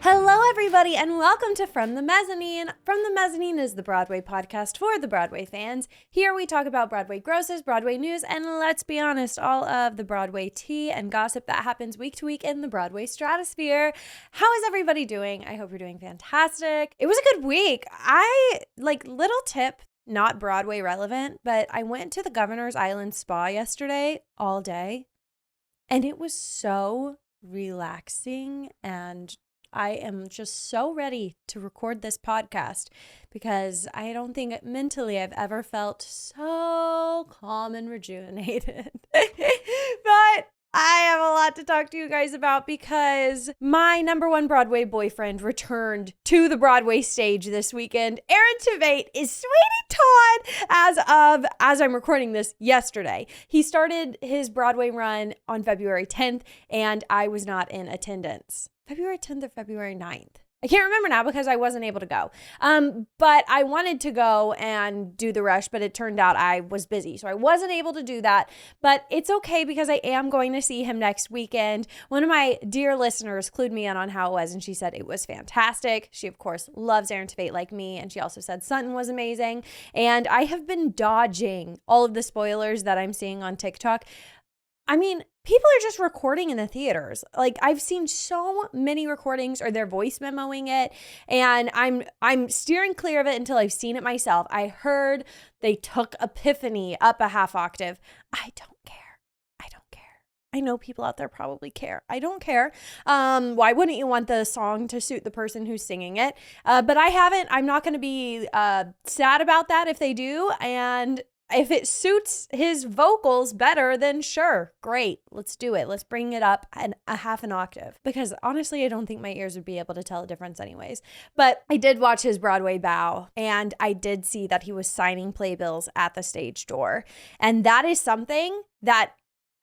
Hello, everybody, and welcome to From the Mezzanine. From the Mezzanine is the Broadway podcast for the Broadway fans. Here we talk about Broadway Grosses, Broadway news, and let's be honest, all of the Broadway tea and gossip that happens week to week in the Broadway stratosphere. How is everybody doing? I hope you're doing fantastic. It was a good week. Little tip, not Broadway relevant, but I went to the Governor's Island Spa yesterday all day, and it was so relaxing, and I am just so ready to record this podcast because I don't think mentally I've ever felt so calm and rejuvenated. But I have a lot to talk to you guys about because my number one Broadway boyfriend returned to the Broadway stage this weekend. Aaron Tveit is Sweeney Todd as I'm recording this yesterday. He started his Broadway run on February 10th, and I was not in attendance. February 10th or February 9th. I can't remember now because I wasn't able to go. But I wanted to go and do the rush, but it turned out I was busy. So I wasn't able to do that. But it's okay because I am going to see him next weekend. One of my dear listeners clued me in on how it was, and she said it was fantastic. She, of course, loves Aaron Tveit like me. And she also said Sutton was amazing. And I have been dodging all of the spoilers that I'm seeing on TikTok. I mean, people are just recording in the theaters. Like, I've seen so many recordings or they're voice memoing it, and I'm steering clear of it until I've seen it myself. I heard they took Epiphany up a half octave. I don't care. I know people out there probably care. I don't care. Why wouldn't you want the song to suit the person who's singing it? But I haven't. I'm not going to be sad about that if they do, and if it suits his vocals better, then sure, great, let's do it. Let's bring it up a half an octave. Because honestly, I don't think my ears would be able to tell a difference anyways. But I did watch his Broadway bow, and I did see that he was signing playbills at the stage door. And that is something that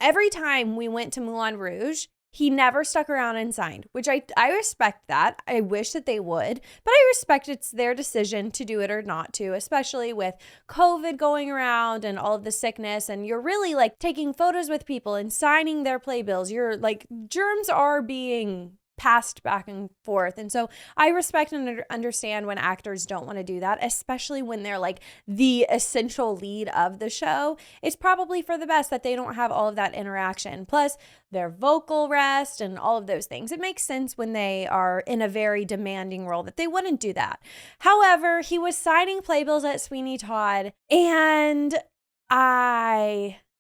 every time we went to Moulin Rouge, he never stuck around and signed, which I respect that. I wish that they would, but I respect it's their decision to do it or not to, especially with COVID going around and all of the sickness. And you're really like taking photos with people and signing their playbills. You're like, germs are being passed back and forth. And so I respect and understand when actors don't want to do that, especially when they're like the essential lead of the show. It's probably for the best that they don't have all of that interaction. Plus their vocal rest and all of those things. It makes sense when they are in a very demanding role that they wouldn't do that. However, he was signing playbills at Sweeney Todd, and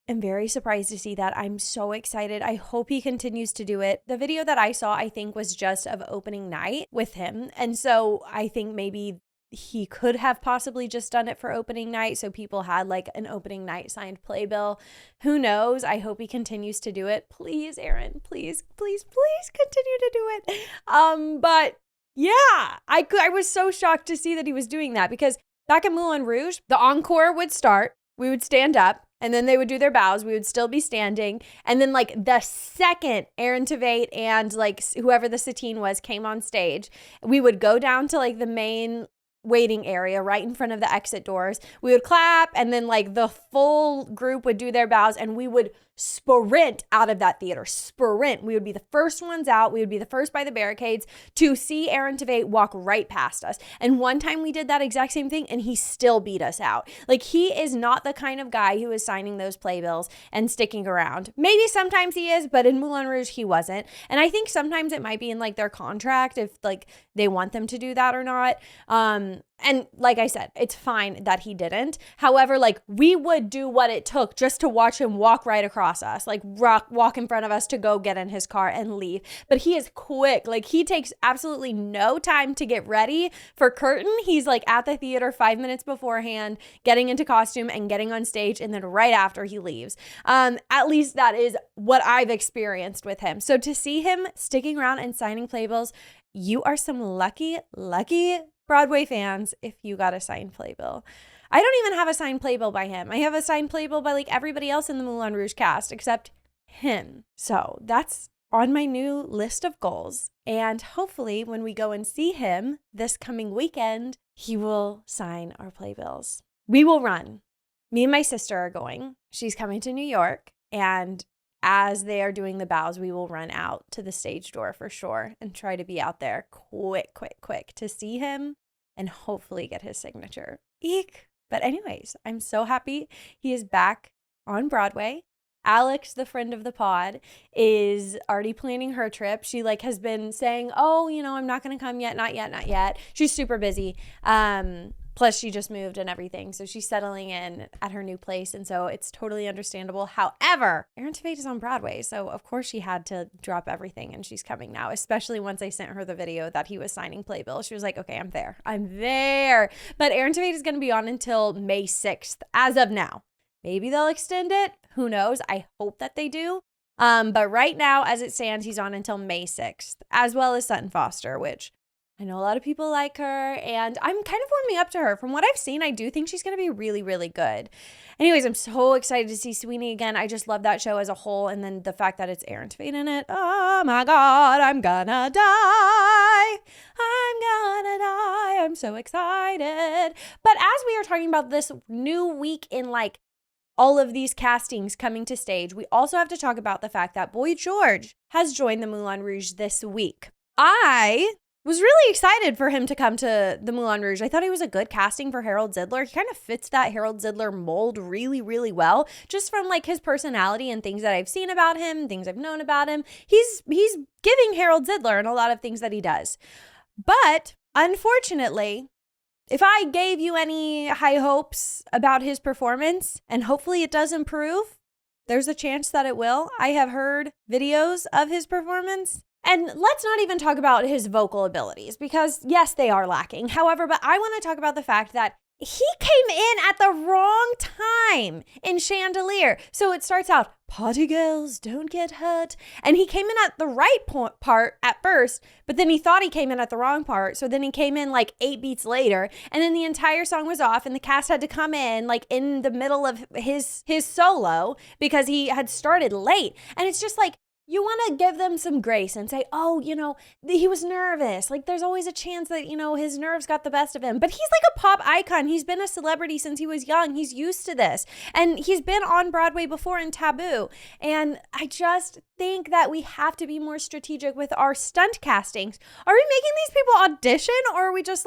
I'm very surprised to see that. I'm so excited. I hope he continues to do it. The video that I saw, I think, was just of opening night with him. And so I think maybe he could have possibly just done it for opening night. So people had like an opening night signed playbill. Who knows? I hope he continues to do it. Please, Aaron, please continue to do it. But yeah, I was so shocked to see that he was doing that because back at Moulin Rouge, the encore would start. We would stand up. And then they would do their bows. We would still be standing. And then like the second Aaron Tveit and like whoever the Satine was came on stage, we would go down to like the main waiting area right in front of the exit doors. We would clap, and then like the full group would do their bows, and we would sprint out of that theater. Sprint. We would be the first ones out. We would be the first by the barricades to see Aaron Tveit walk right past us. And one time we did that exact same thing, and he still beat us out. Like, he is not the kind of guy who is signing those playbills and sticking around. Maybe sometimes he is, but in Moulin Rouge he wasn't. And I think sometimes it might be in like their contract if like they want them to do that or not. And like I said, it's fine that he didn't. However, like, we would do what it took just to watch him walk right across us, like walk in front of us to go get in his car and leave. But he is quick. Like, he takes absolutely no time to get ready for curtain. He's like at the theater 5 minutes beforehand, getting into costume and getting on stage. And then right after he leaves. At least that is what I've experienced with him. So to see him sticking around and signing playbills, you are some lucky Broadway fans if you got a signed playbill. I don't even have a signed playbill by him. I have a signed playbill by like everybody else in the Moulin Rouge cast except him. So that's on my new list of goals. And hopefully when we go and see him this coming weekend, he will sign our playbills. We will run. Me and my sister are going. She's coming to New York, and as they are doing the bows, we will run out to the stage door for sure and try to be out there quick to see him and hopefully get his signature. Eek. But anyways, I'm so happy he is back on Broadway. Alex, the friend of the pod, is already planning her trip. She has been saying, oh, I'm not going to come yet. Not yet. She's super busy. Plus she just moved and everything. So she's settling in at her new place. And so it's totally understandable. However, Aaron Tveit is on Broadway. So of course she had to drop everything and she's coming now, especially once I sent her the video that he was signing playbill. She was like, okay, I'm there. But Aaron Tveit is going to be on until May 6th as of now. Maybe they'll extend it. Who knows? I hope that they do. But right now, as it stands, he's on until May 6th, as well as Sutton Foster, which I know a lot of people like her, and I'm kind of warming up to her. From what I've seen, I do think she's going to be really, really good. Anyways, I'm so excited to see Sweeney again. I just love that show as a whole, and then the fact that it's Aaron Tveit in it. Oh my God, I'm gonna die. I'm so excited. But as we are talking about this new week in all of these castings coming to stage, we also have to talk about the fact that Boy George has joined the Moulin Rouge this week. I was really excited for him to come to the Moulin Rouge. I thought he was a good casting for Harold Zidler. He kind of fits that Harold Zidler mold really, really well, just from his personality and things that I've seen about him, things I've known about him. He's giving Harold Zidler in a lot of things that he does. But unfortunately, if I gave you any high hopes about his performance, and hopefully it does improve, there's a chance that it will. I have heard videos of his performance. And let's not even talk about his vocal abilities, because yes, they are lacking. However, but I want to talk about the fact that he came in at the wrong time in Chandelier. So it starts out, party girls, don't get hurt. And he came in at the right part at first, but then he thought he came in at the wrong part. So then he came in 8 beats later, and then the entire song was off, and the cast had to come in in the middle of his solo because he had started late. And it's just you want to give them some grace and say, oh, he was nervous. There's always a chance that, his nerves got the best of him. But he's a pop icon. He's been a celebrity since he was young. He's used to this. And he's been on Broadway before in Taboo. And I just think that we have to be more strategic with our stunt castings. Are we making these people audition, or are we just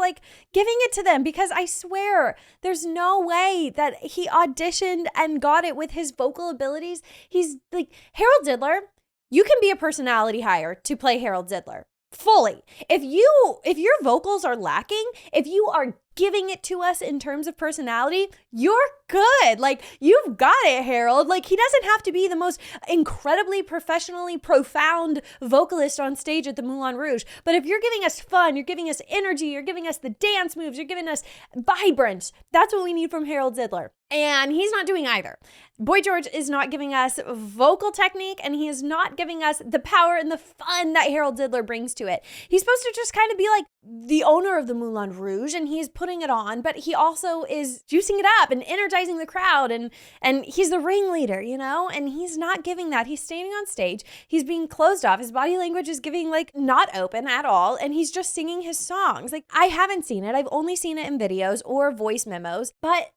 giving it to them? Because I swear there's no way that he auditioned and got it with his vocal abilities. He's Harold Zidler. You can be a personality hire to play Harold Zidler fully. If your vocals are lacking, if you are giving it to us in terms of personality, you're good. You've got it, Harold. He doesn't have to be the most incredibly professionally profound vocalist on stage at the Moulin Rouge. But if you're giving us fun, you're giving us energy, you're giving us the dance moves, you're giving us vibrance, that's what we need from Harold Zidler. And he's not doing either. Boy George is not giving us vocal technique, and he is not giving us the power and the fun that Harold Zidler brings to it. He's supposed to just kind of be the owner of the Moulin Rouge, and he's putting it on, but he also is juicing it up and energizing the crowd, and he's the ringleader, and he's not giving that. He's standing on stage. He's being closed off. His body language is giving not open at all, and he's just singing his songs. I haven't seen it. I've only seen it in videos or voice memos, but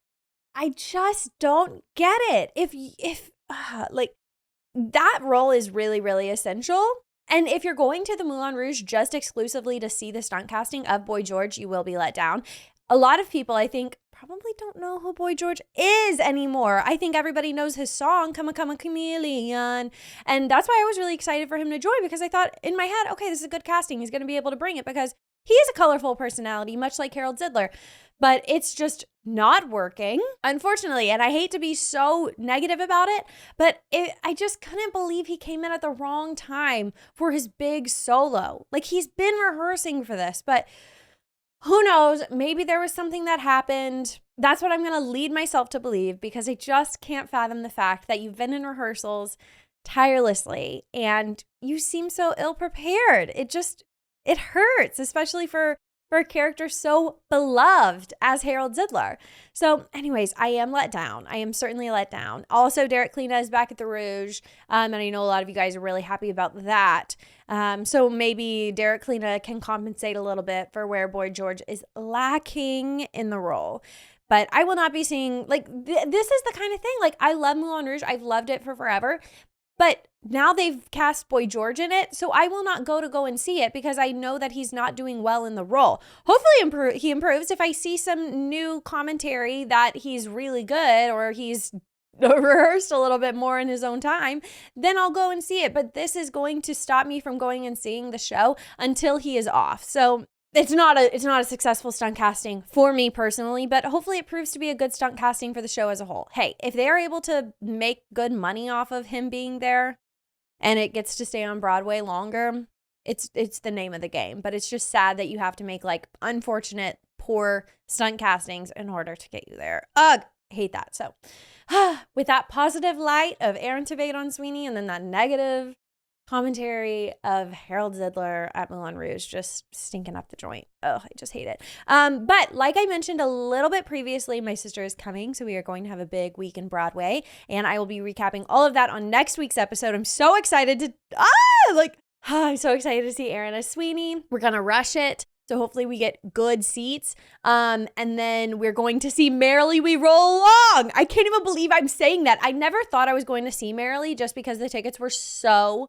I just don't get it. If that role is really, really essential. And if you're going to the Moulin Rouge just exclusively to see the stunt casting of Boy George, you will be let down. A lot of people, I think, probably don't know who Boy George is anymore. I think everybody knows his song, Come a Come a Chameleon. And that's why I was really excited for him to join, because I thought in my head, okay, this is a good casting. He's going to be able to bring it because he is a colorful personality, much like Harold Zidler. But it's just not working, unfortunately. And I hate to be so negative about it, but I just couldn't believe he came in at the wrong time for his big solo. He's been rehearsing for this, but who knows? Maybe there was something that happened. That's what I'm going to lead myself to believe, because I just can't fathom the fact that you've been in rehearsals tirelessly and you seem so ill-prepared. It hurts, especially for a character so beloved as Harold Zidler. So anyways, I am let down. I am certainly let down. Also, Derek Klena is back at the Rouge, and I know a lot of you guys are really happy about that. So maybe Derek Klena can compensate a little bit for where Boy George is lacking in the role. But I will not be seeing, this is the kind of thing, I love Moulin Rouge. I've loved it for forever. But now they've cast Boy George in it, so I will not go and see it because I know that he's not doing well in the role. Hopefully he improves. If I see some new commentary that he's really good or he's rehearsed a little bit more in his own time, then I'll go and see it. But this is going to stop me from going and seeing the show until he is off. So it's not a successful stunt casting for me personally, but hopefully it proves to be a good stunt casting for the show as a whole. Hey, if they're able to make good money off of him being there and it gets to stay on Broadway longer, it's the name of the game. But it's just sad that you have to make like unfortunate, poor stunt castings in order to get you there. Ugh, hate that. So with that positive light of Aaron Tveit on Sweeney and then that negative commentary of Harold Zidler at Moulin Rouge just stinking up the joint. Oh, I just hate it. But like I mentioned a little bit previously, my sister is coming, so we are going to have a big week in Broadway, and I will be recapping all of that on next week's episode. I'm so excited to, I'm so excited to see Aaron as Sweeney. We're going to rush it. So hopefully we get good seats. And then we're going to see Merrily We Roll Along. I can't even believe I'm saying that. I never thought I was going to see Merrily just because the tickets were so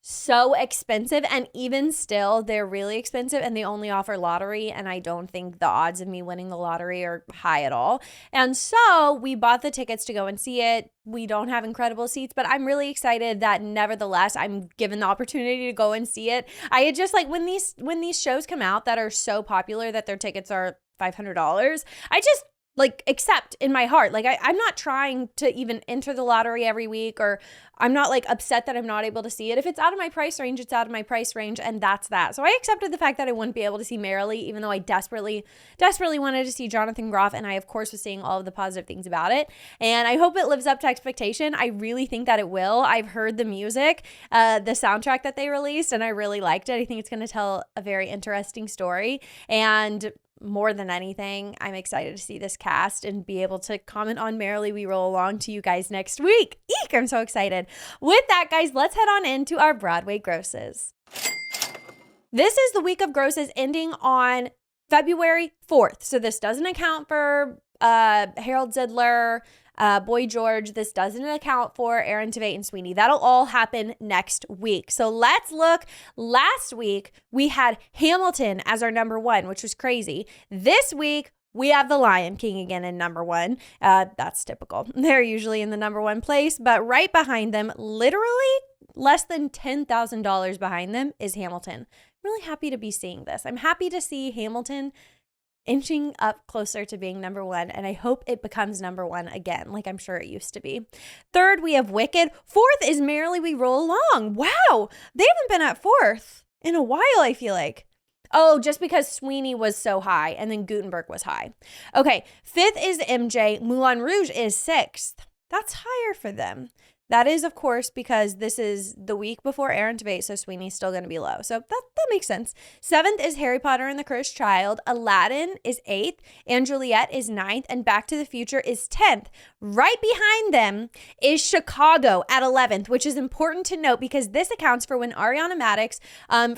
expensive. And even still, they're really expensive and they only offer lottery. And I don't think the odds of me winning the lottery are high at all. And so we bought the tickets to go and see it. We don't have incredible seats, but I'm really excited that nevertheless, I'm given the opportunity to go and see it. I had just like when these shows come out that are so popular that their tickets are $500, I just like accept in my heart. Like I'm not trying to even enter the lottery every week, or I'm not like upset that I'm not able to see it. If it's out of my price range, it's out of my price range, and that's that. So I accepted the fact that I wouldn't be able to see Merrily, even though I desperately wanted to see Jonathan Groff, and I of course was seeing all of the positive things about it. And I hope it lives up to expectation. I really think that it will. I've heard the music, the soundtrack that they released, and I really liked it. I think it's going to tell a very interesting story, and more than anything, I'm excited to see this cast and be able to comment on Merrily We Roll Along to you guys next week. Eek, I'm so excited. With that, guys, let's head on into our Broadway Grosses. This is the week of Grosses ending on February 4th. So this doesn't account for Harold Zidler, Boy George. This doesn't account for Aaron Tveit and Sweeney. That'll all happen next week. So let's look. Last week, we had Hamilton as our number one, which was crazy. This week, we have The Lion King again in number one. That's typical. They're usually in the number one place, but right behind them, literally less than $10,000 behind them, is Hamilton. I'm really happy to be seeing this. I'm happy to see Hamilton inching up closer to being number one, and I hope it becomes number one again, like I'm sure it used to be. Third, we have Wicked. Fourth is Merrily We Roll Along. Wow, they haven't been at fourth in a while, I feel like. Oh, just because Sweeney was so high, and then Gutenberg was high. Okay, fifth is MJ. Moulin Rouge is sixth. That's higher for them. That is, of course, because this is the week before Aaron Tveit, so Sweeney's still going to be low. So that makes sense. Seventh is Harry Potter and the Cursed Child. Aladdin is eighth, and Juliet is ninth, and Back to the Future is 10th. Right behind them is Chicago at 11th, which is important to note because this accounts for when Ariana Madix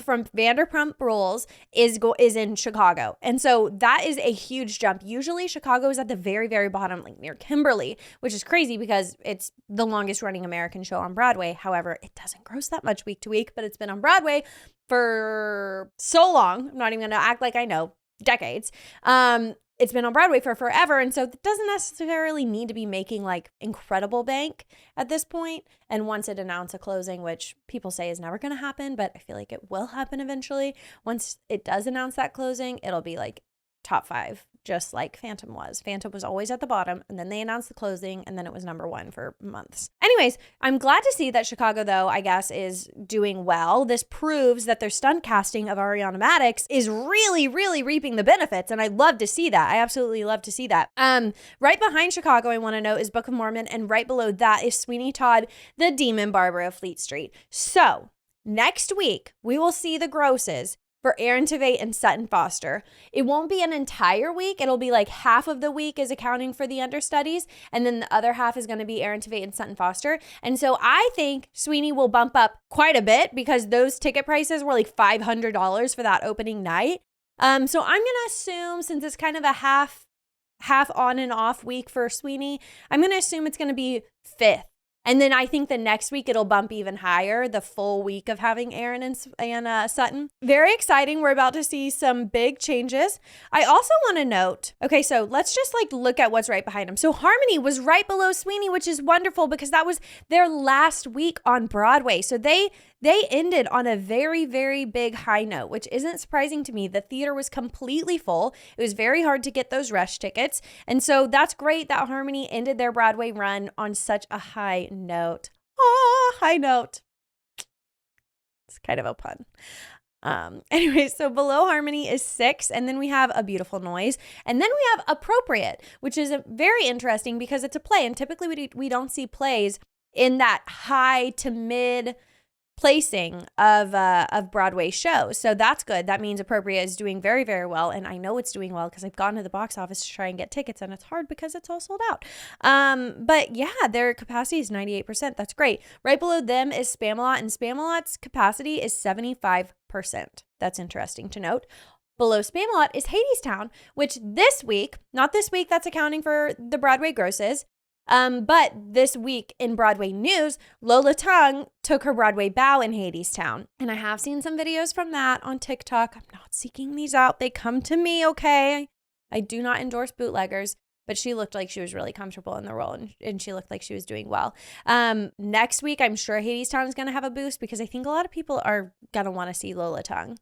from Vanderpump Rules is in Chicago. And so that is a huge jump. Usually Chicago is at the very, very bottom, like near Kimberly, which is crazy because it's the longest running American show on Broadway. However, it doesn't gross that much week to week, but it's been on Broadway for so long. I'm not even going to act like I know, decades. It's been on Broadway for forever, and so it doesn't necessarily need to be making like incredible bank at this point. And once it announced a closing, which people say is never going to happen, but I feel like it will happen eventually. Once it does announce that closing, it'll be like top 5, just like Phantom was. Phantom was always at the bottom, and then they announced the closing, and then it was number 1 for months. Anyways, I'm glad to see that Chicago, though, I guess, is doing well. This proves that their stunt casting of Ariana Madix is really, really reaping the benefits, and I love to see that. I absolutely love to see that. Right behind Chicago, I want to note, is Book of Mormon, and right below that is Sweeney Todd, the Demon Barber of Fleet Street. So, next week, we will see the grosses for Aaron Tveit and Sutton Foster. It won't be an entire week. It'll be like half of the week is accounting for the understudies, and then the other half is going to be Aaron Tveit and Sutton Foster. And so I think Sweeney will bump up quite a bit because those ticket prices were like $500 for that opening night. So I'm going to assume, since it's kind of a half on and off week for Sweeney, I'm going to assume it's going to be 5th And then I think the next week it'll bump even higher, the full week of having Aaron and Sutton. Very exciting. We're about to see some big changes. I also want to note, okay, so let's just like look at what's right behind them. So Harmony was right below Sweeney, which is wonderful because that was their last week on Broadway. So they ended on a very, very big high note, which isn't surprising to me. The theater was completely full. It was very hard to get those rush tickets. And so that's great that Harmony ended their Broadway run on such a high note. High note. It's kind of a pun. Anyway, so below Harmony is 6, and then we have A Beautiful Noise, and then we have Appropriate, which is very interesting because it's a play, and typically we don't see plays in that high to mid placing of Broadway shows. So that's good. That means Appropriate is doing very, very well. And I know it's doing well because I've gone to the box office to try and get tickets, and it's hard because it's all sold out. But yeah, their capacity is 98%. That's great. Right below them is Spamalot, and Spamalot's capacity is 75%. That's interesting to note. Below Spamalot is Hadestown, which this week, not this week, that's accounting for the Broadway Grosses, but this week in Broadway news, Lola Tongue took her Broadway bow in Hadestown. And I have seen some videos from that on TikTok. I'm not seeking these out. They come to me, okay? I do not endorse bootleggers, but she looked like she was really comfortable in the role, and she looked like she was doing well. Next week, I'm sure Hadestown is going to have a boost because I think a lot of people are going to want to see Lola Tongue.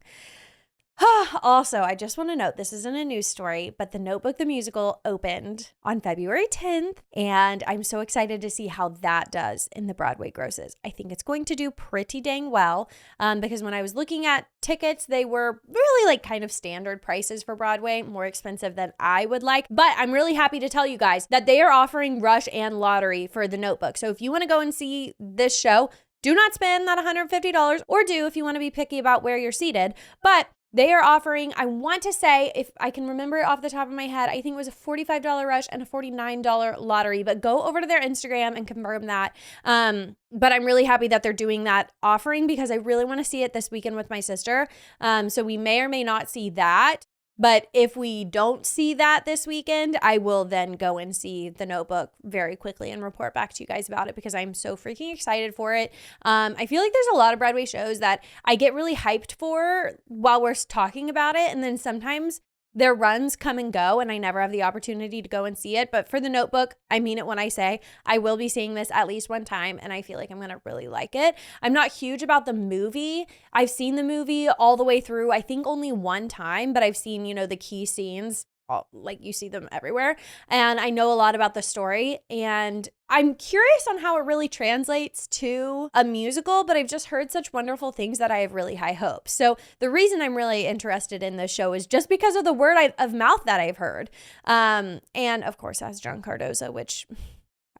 Also, I just want to note, this isn't a news story, but The Notebook, the musical, opened on February 10th, and I'm so excited to see how that does in the Broadway Grosses. I think it's going to do pretty dang well, because when I was looking at tickets, they were really like kind of standard prices for Broadway, more expensive than I would like, but I'm really happy to tell you guys that they are offering rush and lottery for The Notebook. So if you want to go and see this show, do not spend that $150, or do if you want to be picky about where you're seated, but they are offering, I want to say, if I can remember it off the top of my head, I think it was a $45 rush and a $49 lottery, but go over to their Instagram and confirm that. But I'm really happy that they're doing that offering because I really want to see it this weekend with my sister. So we may or may not see that. But if we don't see that this weekend, I will then go and see The Notebook very quickly and report back to you guys about it because I'm so freaking excited for it. I feel like there's a lot of Broadway shows that I get really hyped for while we're talking about it. And then sometimes their runs come and go and I never have the opportunity to go and see it. But for The Notebook, I mean it when I say I will be seeing this at least one time and I feel like I'm going to really like it. I'm not huge about the movie. I've seen the movie all the way through, I think only one time, but I've seen, the key scenes. Like you see them everywhere. And I know a lot about the story and I'm curious on how it really translates to a musical, but I've just heard such wonderful things that I have really high hopes. So the reason I'm really interested in this show is just because of the word of mouth that I've heard. And of course, as John Cardoza, which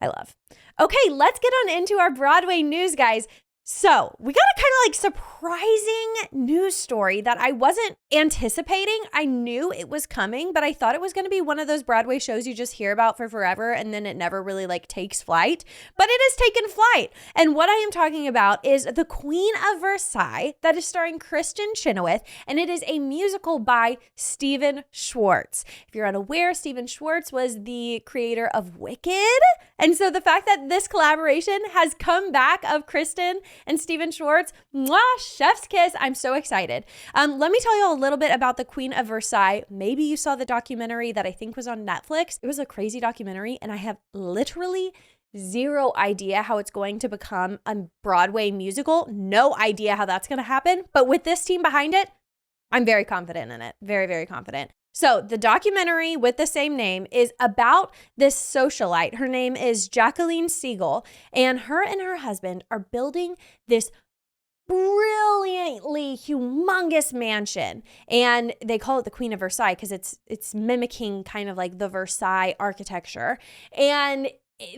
I love. Okay, let's get on into our Broadway news, guys. So we got a kind of like surprising news story that I wasn't anticipating. I knew it was coming, but I thought it was going to be one of those Broadway shows you just hear about for forever and then it never really like takes flight, but it has taken flight. And what I am talking about is The Queen of Versailles that is starring Kristin Chenoweth, and it is a musical by Stephen Schwartz. If you're unaware, Stephen Schwartz was the creator of Wicked. And so the fact that this collaboration has come back of Kristin and Stephen Schwartz, mwah, chef's kiss. I'm so excited. Let me tell you a little bit about The Queen of Versailles. Maybe you saw the documentary that I think was on Netflix. It was a crazy documentary, and I have literally zero idea how it's going to become a Broadway musical. No idea how that's going to happen. But with this team behind it, I'm very confident in it. Very, very confident. So the documentary with the same name is about this socialite. Her name is Jacqueline Siegel, and her husband are building this brilliantly humongous mansion, and they call it the Queen of Versailles because it's mimicking kind of like the Versailles architecture, and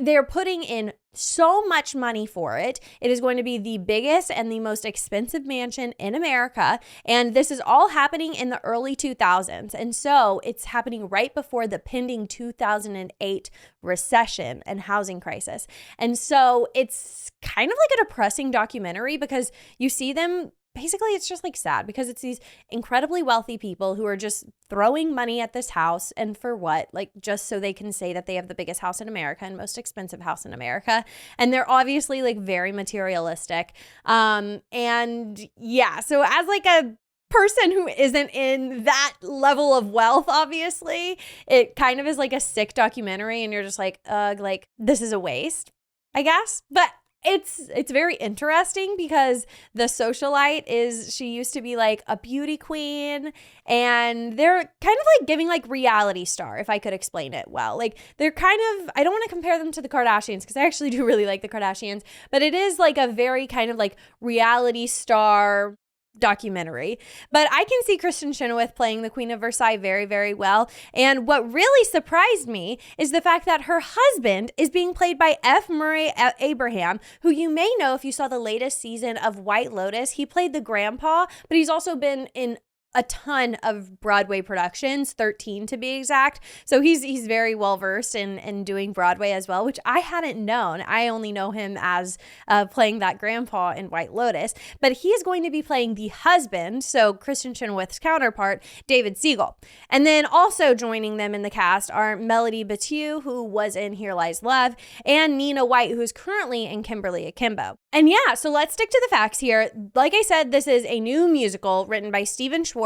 they're putting in so much money for it. It is going to be the biggest and the most expensive mansion in America. And this is all happening in the early 2000s. And so it's happening right before the pending 2008 recession and housing crisis. And so it's kind of like a depressing documentary because you see them basically it's just like sad because it's these incredibly wealthy people who are just throwing money at this house, and for what? Like just so they can say that they have the biggest house in America and most expensive house in America. And they're obviously like very materialistic. And yeah, so as like a person who isn't in that level of wealth, obviously, it kind of is like a sick documentary, and you're just like, like this is a waste, I guess. But it's very interesting because the socialite she used to be like a beauty queen, and they're kind of like giving like reality star, if I could explain it well. Like they're kind of, I don't want to compare them to the Kardashians because I actually do really like the Kardashians, but it is like a very kind of like reality star documentary. But I can see Kristen Chenoweth playing the Queen of Versailles very, very well. And what really surprised me is the fact that her husband is being played by F. Murray Abraham, who you may know if you saw the latest season of White Lotus. He played the grandpa, but he's also been in a ton of Broadway productions, 13 to be exact. So he's very well versed in doing Broadway as well, which I hadn't known. I only know him as playing that grandpa in White Lotus, but he is going to be playing the husband, so Kristen Chenoweth's counterpart, David Siegel. And then also joining them in the cast are Melody Batiou, who was in Here Lies Love, and Nina White, who's currently in Kimberly Akimbo. And yeah, so let's stick to the facts here. Like I said, this is a new musical written by Stephen Schwartz,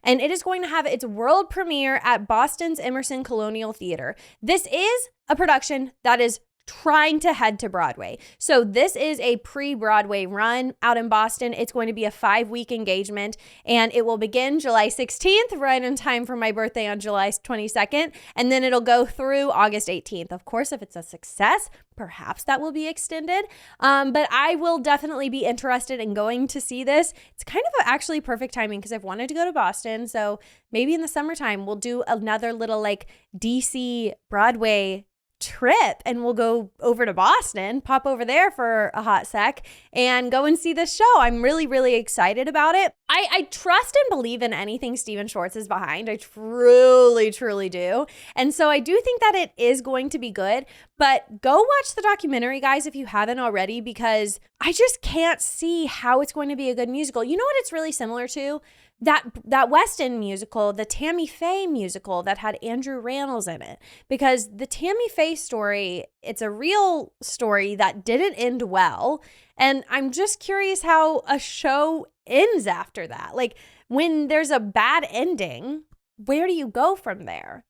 and it is going to have its world premiere at Boston's Emerson Colonial Theater. This is a production that is trying to head to Broadway. So this is a pre-Broadway run out in Boston. It's going to be a 5-week engagement, and it will begin July 16th, right in time for my birthday on July 22nd, and then it'll go through August 18th. Of course, if it's a success, perhaps that will be extended, but I will definitely be interested in going to see this. It's kind of actually perfect timing because I've wanted to go to Boston, so maybe in the summertime we'll do another little like DC Broadway trip, and we'll go over to Boston, pop over there for a hot sec, and go and see this show. I'm really, really excited about it. I trust and believe in anything Stephen Schwartz is behind. I truly, truly do. And so I do think that it is going to be good, but go watch the documentary, guys, if you haven't already, because I just can't see how it's going to be a good musical. You know what it's really similar to? That West End musical, the Tammy Faye musical that had Andrew Rannells in it. Because the Tammy Faye story, it's a real story that didn't end well. And I'm just curious how a show ends after that. Like, when there's a bad ending, where do you go from there?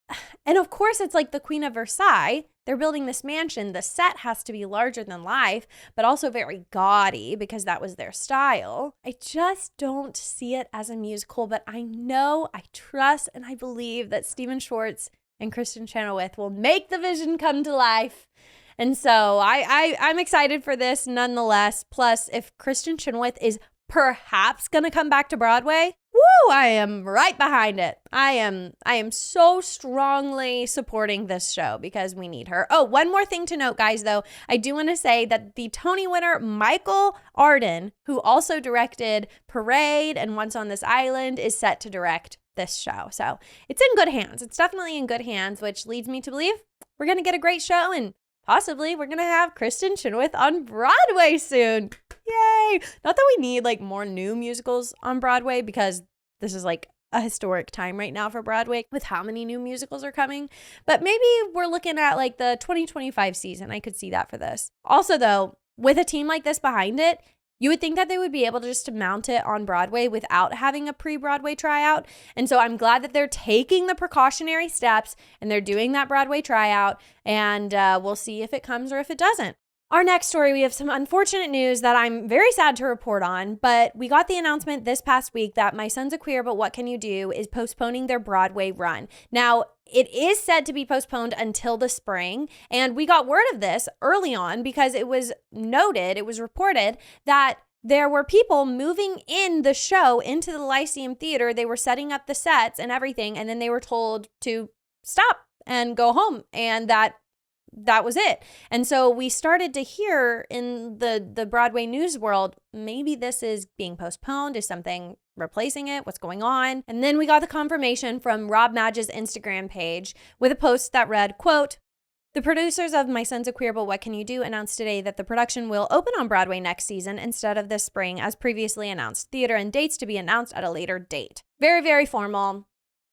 And of course, it's like the Queen of Versailles. They're building this mansion. The set has to be larger than life, but also very gaudy because that was their style. I just don't see it as a musical, but I know, I trust, and I believe that Stephen Schwartz and Kristen Chenoweth will make the vision come to life. And so I'm excited for this nonetheless. Plus, if Kristen Chenoweth is perhaps going to come back to Broadway, woo, I am right behind it. I am so strongly supporting this show because we need her. Oh, one more thing to note, guys, though. I do want to say that the Tony winner, Michael Arden, who also directed Parade and Once on This Island, is set to direct this show. So it's in good hands. It's definitely in good hands, which leads me to believe we're going to get a great show, and possibly we're going to have Kristen Chenoweth on Broadway soon. Yay! Not that we need like more new musicals on Broadway, because this is like a historic time right now for Broadway with how many new musicals are coming. But maybe we're looking at like the 2025 season. I could see that for this. Also, though, with a team like this behind it, you would think that they would be able to just mount it on Broadway without having a pre-Broadway tryout. And so I'm glad that they're taking the precautionary steps and they're doing that Broadway tryout. And we'll see if it comes or if it doesn't. Our next story, we have some unfortunate news that I'm very sad to report on, but we got the announcement this past week that My Son's a Queer, But What Can You Do is postponing their Broadway run. Now, it is said to be postponed until the spring, and we got word of this early on because it was reported that there were people moving in the show into the Lyceum Theater. They were setting up the sets and everything, and then they were told to stop and go home, and that was it. And so we started to hear in the Broadway news world, maybe this is being postponed. Is something replacing it? What's going on? And then we got the confirmation from Rob Madge's Instagram page with a post that read, quote, The producers of My Son's a Queer, But What Can You Do announced today that the production will open on Broadway next season instead of this spring, as previously announced. Theater and dates to be announced at a later date. Very, very formal,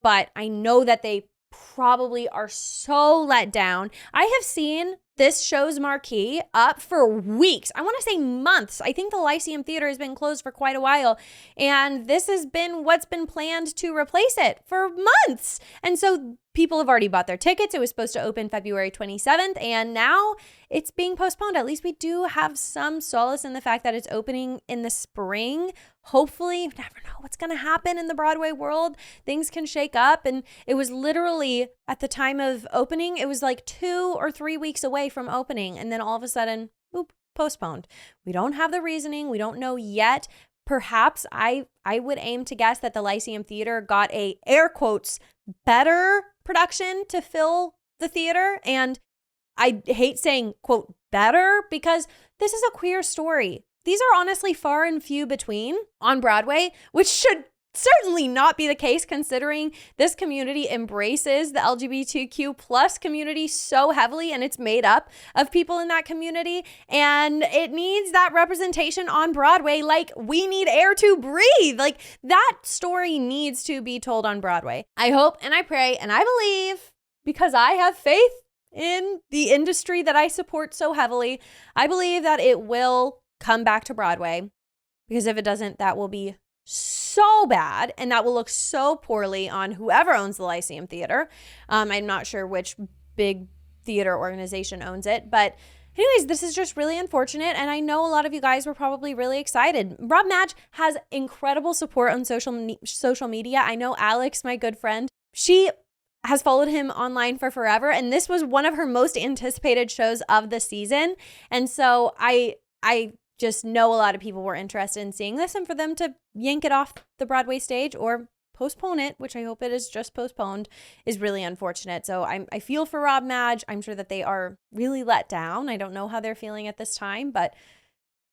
but I know that they probably are so let down. I have seen this show's marquee up for weeks. I want to say months. I think the Lyceum Theater has been closed for quite a while, and this has been what's been planned to replace it for months. And so people have already bought their tickets. It was supposed to open February 27th, and now it's being postponed. At least we do have some solace in the fact that it's opening in the spring. Hopefully, you never know what's going to happen in the Broadway world. Things can shake up. And it was literally, at the time of opening, it was like 2 or 3 weeks away from opening. And then all of a sudden, boop, postponed. We don't have the reasoning. We don't know yet. Perhaps I would aim to guess that the Lyceum Theater got a, air quotes, better production to fill the theater. And I hate saying, quote, better, because this is a queer story. These are honestly far and few between on Broadway, which should certainly not be the case considering this community embraces the LGBTQ plus community so heavily, and it's made up of people in that community, and it needs that representation on Broadway. Like, we need air to breathe. Like, that story needs to be told on Broadway. I hope and I pray and I believe, because I have faith in the industry that I support so heavily, I believe that it will come back to Broadway, because if it doesn't, that will be so bad, and that will look so poorly on whoever owns the Lyceum Theater. I'm not sure which big theater organization owns it, but anyways, this is just really unfortunate, and I know a lot of you guys were probably really excited. Rob Madge has incredible support on social media. I know Alex, my good friend, she has followed him online for forever, and this was one of her most anticipated shows of the season, and so I just know a lot of people were interested in seeing this, and for them to yank it off the Broadway stage or postpone it, which I hope it is just postponed, is really unfortunate. So I feel for Rob Madge. I'm sure that they are really let down. I don't know how they're feeling at this time, but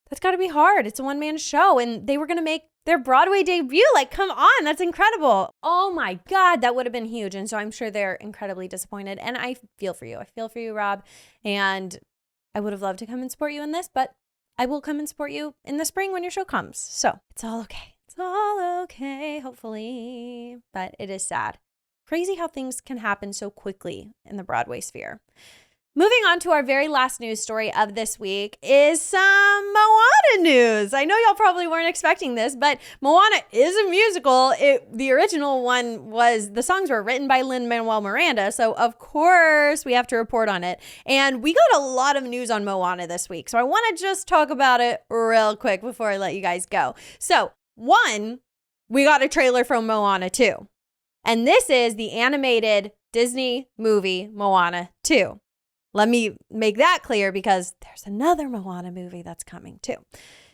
that's got to be hard. It's a one-man show, and they were going to make their Broadway debut. Like, come on, that's incredible. Oh my God, that would have been huge. And so I'm sure they're incredibly disappointed, and I feel for you. I feel for you, Rob, and I would have loved to come and support you in this, but I will come and support you in the spring when your show comes. So it's all okay. It's all okay, hopefully. But it is sad. Crazy how things can happen so quickly in the Broadway sphere. Moving on to our very last news story of this week is some Moana news. I know y'all probably weren't expecting this, but Moana is a musical. The original one the songs were written by Lin-Manuel Miranda, so of course we have to report on it. And we got a lot of news on Moana this week, so I want to just talk about it real quick before I let you guys go. So, one, we got a trailer from Moana 2, and this is the animated Disney movie Moana 2. Let me make that clear, because there's another Moana movie that's coming too.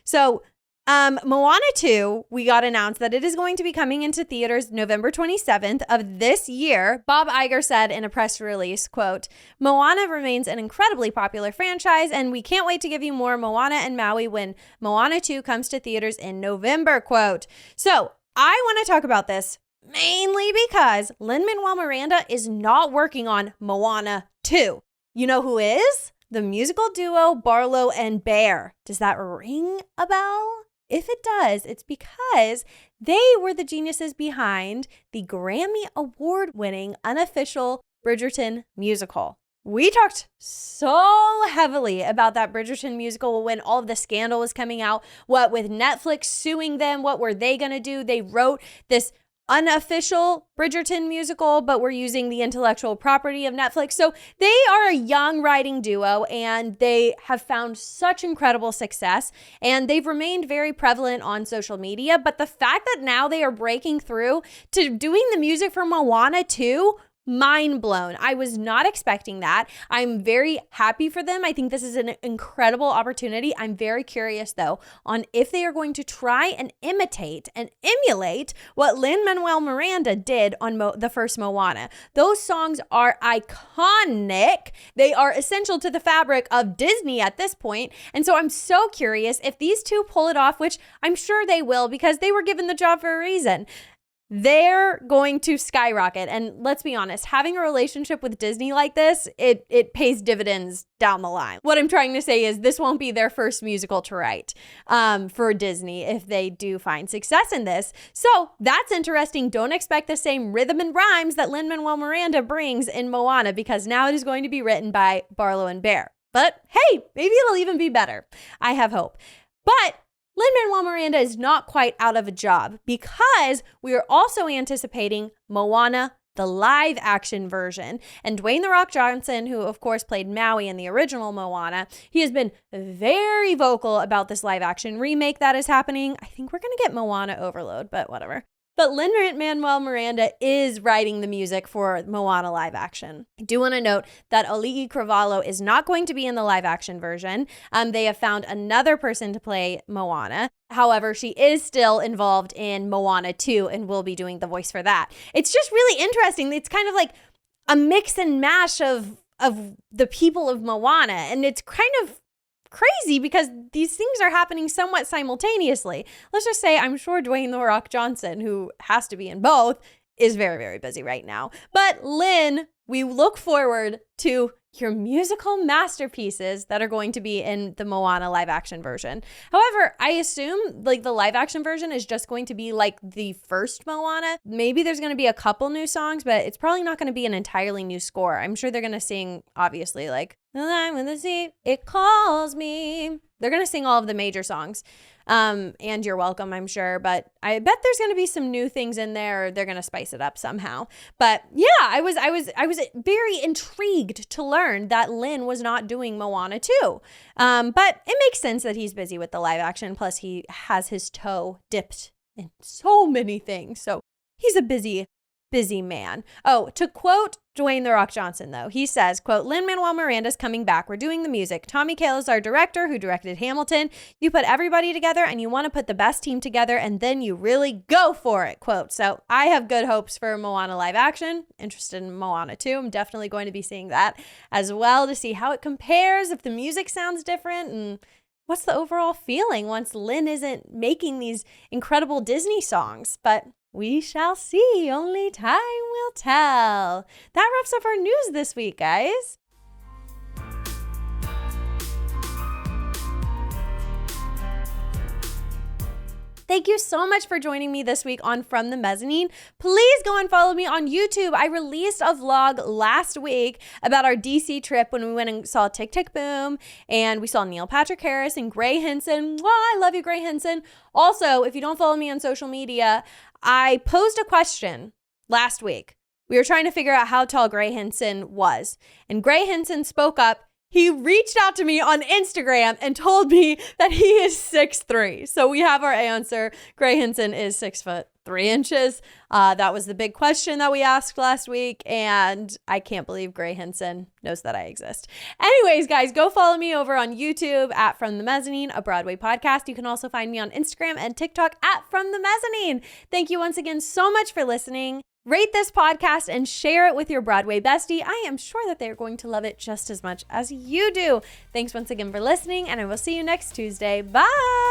So Moana 2, we got announced that it is going to be coming into theaters November 27th of this year. Bob Iger said in a press release, quote, "Moana remains an incredibly popular franchise, and we can't wait to give you more Moana and Maui when Moana 2 comes to theaters in November," quote. So I want to talk about this mainly because Lin-Manuel Miranda is not working on Moana 2. You know who is? The musical duo Barlow and Bear. Does that ring a bell? If it does, it's because they were the geniuses behind the Grammy Award-winning unofficial Bridgerton musical. We talked so heavily about that Bridgerton musical when all of the scandal was coming out. What with Netflix suing them, what were they going to do? They wrote this unofficial Bridgerton musical, but we're using the intellectual property of Netflix. So they are a young writing duo, and they have found such incredible success, and they've remained very prevalent on social media. But the fact that now they are breaking through to doing the music for Moana 2, mind blown. I was not expecting that. I'm very happy for them. I think this is an incredible opportunity. I'm very curious, though, on if they are going to try and imitate and emulate what Lin-Manuel Miranda did on the first Moana. Those songs are iconic. They are essential to the fabric of Disney at this point. And so I'm so curious if these two pull it off, which I'm sure they will, because they were given the job for a reason. they're going to skyrocket. And let's be honest, having a relationship with Disney like this, it pays dividends down the line. What I'm trying to say is this won't be their first musical to write for Disney if they do find success in this. So that's interesting. Don't expect the same rhythm and rhymes that Lin-Manuel Miranda brings in Moana, because now it is going to be written by Barlow and Bear. But hey, maybe it'll even be better. I have hope. But Lin-Manuel Miranda is not quite out of a job, because we are also anticipating Moana, the live action version. And Dwayne "The Rock" Johnson, who of course played Maui in the original Moana, he has been very vocal about this live action remake that is happening. I think we're going to get Moana overload, but whatever. But Lin-Manuel Miranda is writing the music for Moana live action. I do want to note that Ali'i Cravalho is not going to be in the live action version. They have found another person to play Moana. However, she is still involved in Moana 2 and will be doing the voice for that. It's just really interesting. It's kind of like a mix and mash of the people of Moana, and it's kind of crazy because these things are happening somewhat simultaneously. Let's just say I'm sure Dwayne "The Rock" Johnson, who has to be in both, is very, very busy right now. But Lynn, we look forward to your musical masterpieces that are going to be in the Moana live action version. However, I assume like the live action version is just going to be like the first Moana. Maybe there's going to be a couple new songs, but it's probably not going to be an entirely new score. I'm sure they're going to sing, obviously, like "The Line with the Sea, It Calls Me." They're going to sing all of the major songs. And "You're Welcome," I'm sure, but I bet there's going to be some new things in there. Or they're going to spice it up somehow. But yeah, I was very intrigued to learn that Lin was not doing Moana 2. But it makes sense that he's busy with the live action. Plus he has his toe dipped in so many things. So he's a busy man. Oh, to quote Dwayne "The Rock" Johnson, though, he says, quote, "Lin-Manuel Miranda's coming back. We're doing the music. Tommy Kail is our director who directed Hamilton. You put everybody together and you want to put the best team together and then you really go for it," quote. So I have good hopes for Moana live action. Interested in Moana 2. I'm definitely going to be seeing that as well to see how it compares, if the music sounds different, and what's the overall feeling once Lin isn't making these incredible Disney songs. But we shall see. Only time will tell. That wraps up our news this week, guys. Thank you so much for joining me this week on From the Mezzanine. Please go and follow me on YouTube. I released a vlog last week about our DC trip when we went and saw Tick Tick Boom, and we saw Neil Patrick Harris and Gray Henson. Oh, I love you, Gray Henson. Also, if you don't follow me on social media, I posed a question last week. We were trying to figure out how tall Gray Henson was, and Gray Henson spoke up. He reached out to me on Instagram and told me that he is 6'3". So we have our answer. Gray Henson is 6'3". That was the big question that we asked last week. And I can't believe Gray Henson knows that I exist. Anyways, guys, go follow me over on YouTube at From the Mezzanine, a Broadway podcast. You can also find me on Instagram and TikTok at From the Mezzanine. Thank you once again so much for listening. Rate this podcast and share it with your Broadway bestie. I am sure that they're going to love it just as much as you do. Thanks once again for listening, and I will see you next Tuesday. Bye!